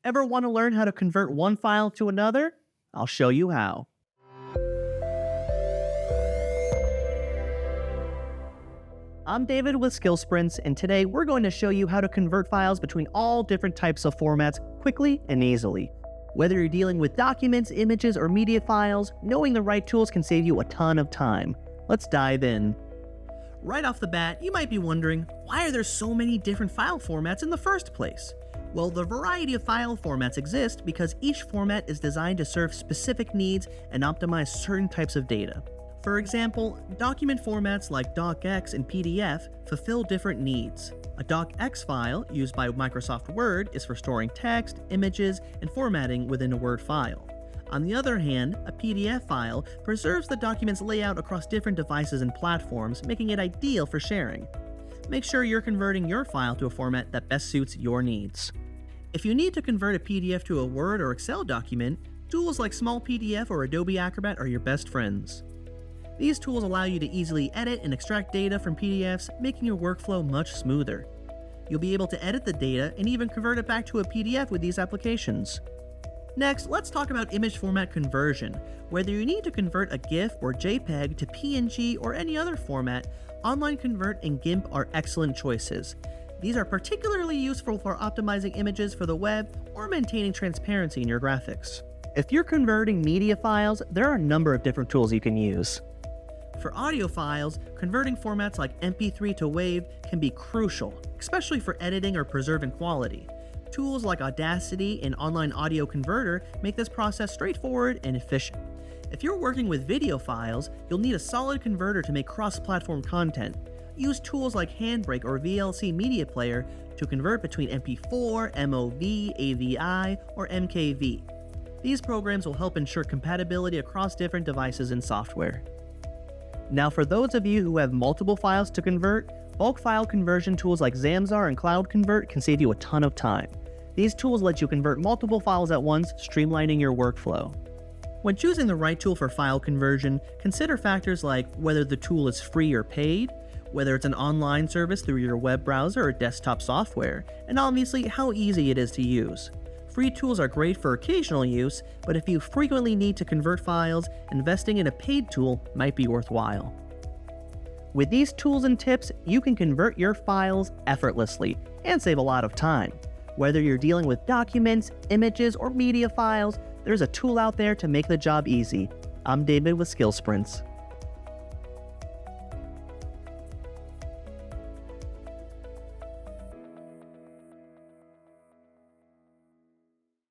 Ever want to learn how to convert one file to another? I'll show you how. I'm David with SkillSprints, and today we're going to show you how to convert files between all different types of formats quickly and easily. Whether you're dealing with documents, images, or media files, knowing the right tools can save you a ton of time. Let's dive in. Right off the bat, you might be wondering, why are there so many different file formats in the first place? Well, the variety of file formats exist because each format is designed to serve specific needs and optimize certain types of data. For example, document formats like docx and PDF fulfill different needs. A docx file, used by Microsoft Word, is for storing text, images, and formatting within a Word file. On the other hand, a PDF file preserves the document's layout across different devices and platforms, making it ideal for sharing. Make sure you're converting your file to a format that best suits your needs. If you need to convert a PDF to a Word or Excel document, tools like Small PDF or Adobe Acrobat are your best friends. These tools allow you to easily edit and extract data from PDFs, making your workflow much smoother. You'll be able to edit the data and even convert it back to a PDF with these applications. Next, let's talk about image format conversion. Whether you need to convert a GIF or JPEG to PNG or any other format, Online Convert and GIMP are excellent choices. These are particularly useful for optimizing images for the web or maintaining transparency in your graphics. If you're converting media files, there are a number of different tools you can use. For audio files, converting formats like MP3 to WAV can be crucial, especially for editing or preserving quality. Tools like Audacity and Online Audio Converter make this process straightforward and efficient. If you're working with video files, you'll need a solid converter to make cross-platform content. Use tools like Handbrake or VLC Media Player to convert between MP4, MOV, AVI, or MKV. These programs will help ensure compatibility across different devices and software. Now, for those of you who have multiple files to convert, bulk file conversion tools like Zamzar and Cloud Convert can save you a ton of time. These tools let you convert multiple files at once, streamlining your workflow. When choosing the right tool for file conversion, consider factors like whether the tool is free or paid, whether it's an online service through your web browser or desktop software, and obviously how easy it is to use. Free tools are great for occasional use, but if you frequently need to convert files, investing in a paid tool might be worthwhile. With these tools and tips, you can convert your files effortlessly and save a lot of time. Whether you're dealing with documents, images, or media files, there's a tool out there to make the job easy. I'm David with SkillSprints.